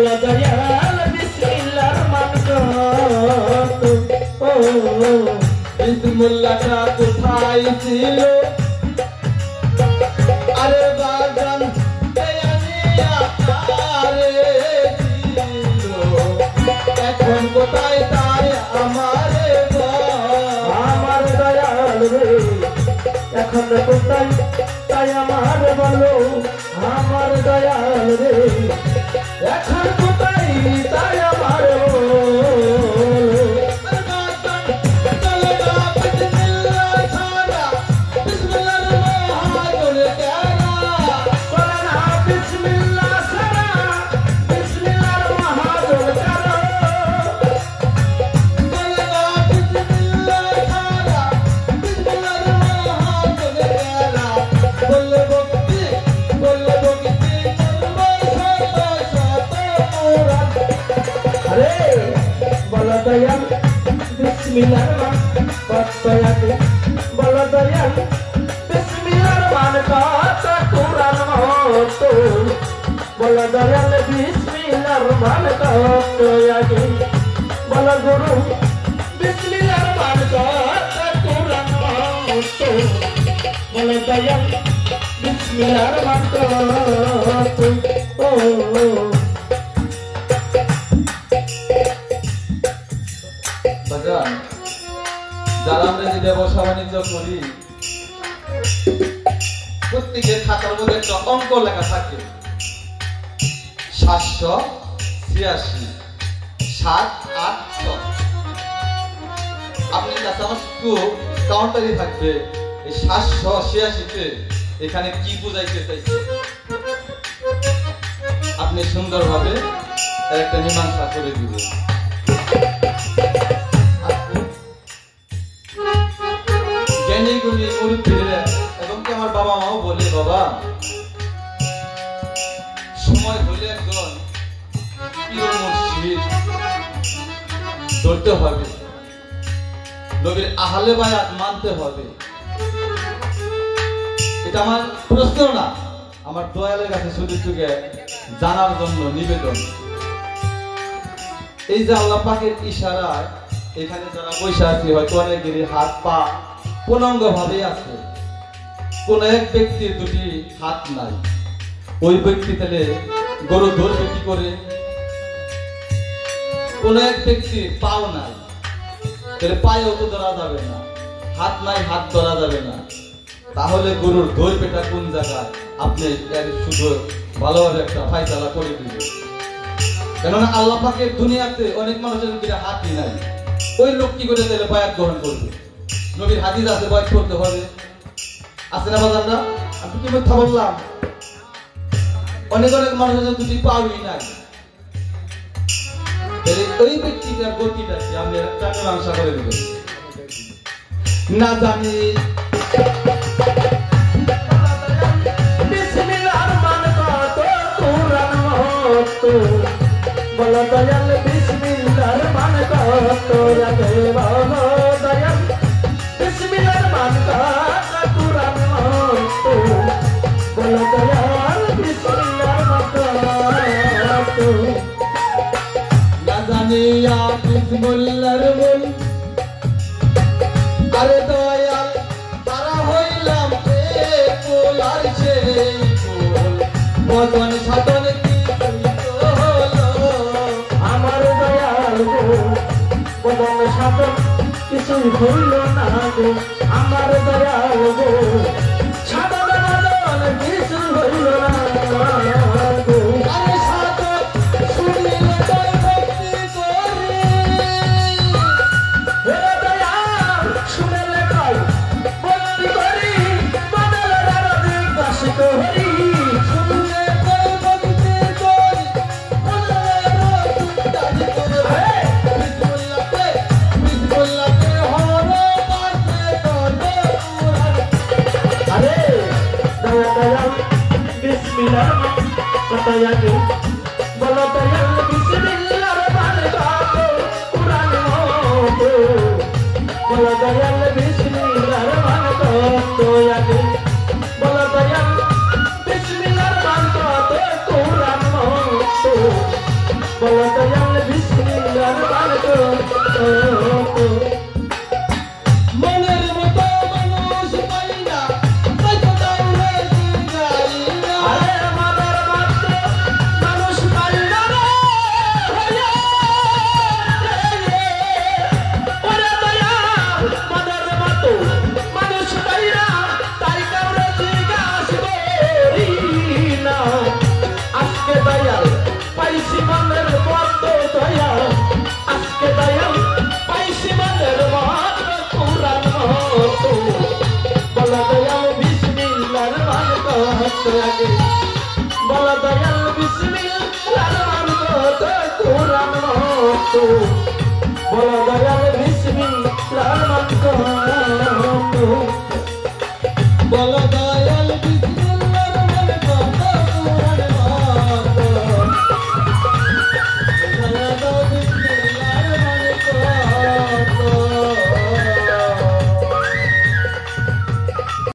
বলো দয়াল বিসমিল্লাহর মান কত ও বিসমুল্লাহটা কোথায় ছিল আরে বাজান এখন কোথায় তাই আমার দয়াল রে এখন কোথায় তাই আমার বলো আমার দয়াল রে এখন কোথায় তাই আমার দয়াল বিসমিল্লাহর মান কত আছে বলো দয়াল বিসমিল্লাহর মান কত কুরআন মত বলো দয়াল বিসমিল্লাহর মান কত আছে বলো গুরু বিসমিল্লাহর মান কত কুরআন মত বলো দয়াল বিসমিল্লাহর মান কত ও যারা আমরা যে ব্যবসা বাণিজ্য করি প্রত্যেকের খাতার মধ্যে একটা অঙ্ক লেখা থাকে 786 786 আপনি কাছে আমার একটু কাউন্টারই থাকবে এই 786 তে এখানে কি বুঝাইতে চাইছে আপনি সুন্দরভাবে একটা মীমাংসা করে দিবেন এবং আমার বাবা মাও বলে বাবা সময় হলে একজন প্রিয় মুর্শিদ ধরতে হবে নবীর আহলে বায়াত মানতে হবে এটা আমার প্রশ্ন না আমার দয়ালের কাছে শুধু চুকে জানার জন্য নিবেদন এই যে আল্লাহ পাকের ইশারায় এখানে যারা বসে আছে হয়তো অনেকেরই হাত পা পূর্ণাঙ্গ ভাবে আছে কোন এক ব্যক্তির দুটি হাত নাই ওই ব্যক্তি তাহলে গরু ধরবে কি করে কোন এক ব্যক্তির পাও নাই তাহলে পায়েও তো ধরা যাবে না হাত নাই হাত ধরা যাবে না তাহলে গরুর ধরবেটা কোন জায়গায় আপনি এর শুধু ভালোভাবে একটা ফায়সালা করে দিবেন কেননা আল্লাহ পাকের দুনিয়াতে অনেক মানুষের দুটো হাতই নাই ওই লোক কি করে তাহলে বায়াত গ্রহণ করবে নবীর হাদিস আছে বায়াত করতে হবে আছে না বাজানরা আমি কি মিথ্যা বললাম অনেক অনেক মানুষের দুটি পাওই নাই তাহলে ওই ব্যক্তিটার গতিটা কি আপনি একটা মীমাংসা করে দিবেন না জানি বিসমিল্লাহর মান কত কুরআন মত বলো দয়াল বিসমিল্লাহর মান কত রাখে বলো দয়াল বিসমিল্লাহর মান কত কুরআন মত বলো দয়াল বিসমিল্লাহর মান কত না জানি বিসমিল্লাহর মন আরে দয়াল তারা হইলাম কোল আর সেই কোল বদন সাধন কি হলো আমার দয়াল গো বদন সাধন কিছুই হইল না গো আমার দয়াল গো সাধন বদন কিছুই হইল না গো আরে সাধন শুনিলে তাই ভক্তি করি হে দয়াল শুনলে তাই ভক্তি করি বদল রাজি কাশি করি শুনিলে তাই ভক্তি করি বদলে রোজ বিসমিল্লাহতে হরে পাশে করে কুরআন আরে দয়াল বিসমিল্লাহ কত আগে বলো দয়াল বিসমিল্লাহর মান কত কুরআন মত বলো দয়াল বিসমিল্লাহর মান কত আগে বলো দয়াল বিসমিল্লাহর মান কত কুরআন মত ভক্ত লাগে বলো দয়াল বিসমিল্লাহ কত কুরআন ভক্ত বলো দয়াল বিসমিল্লাহ কত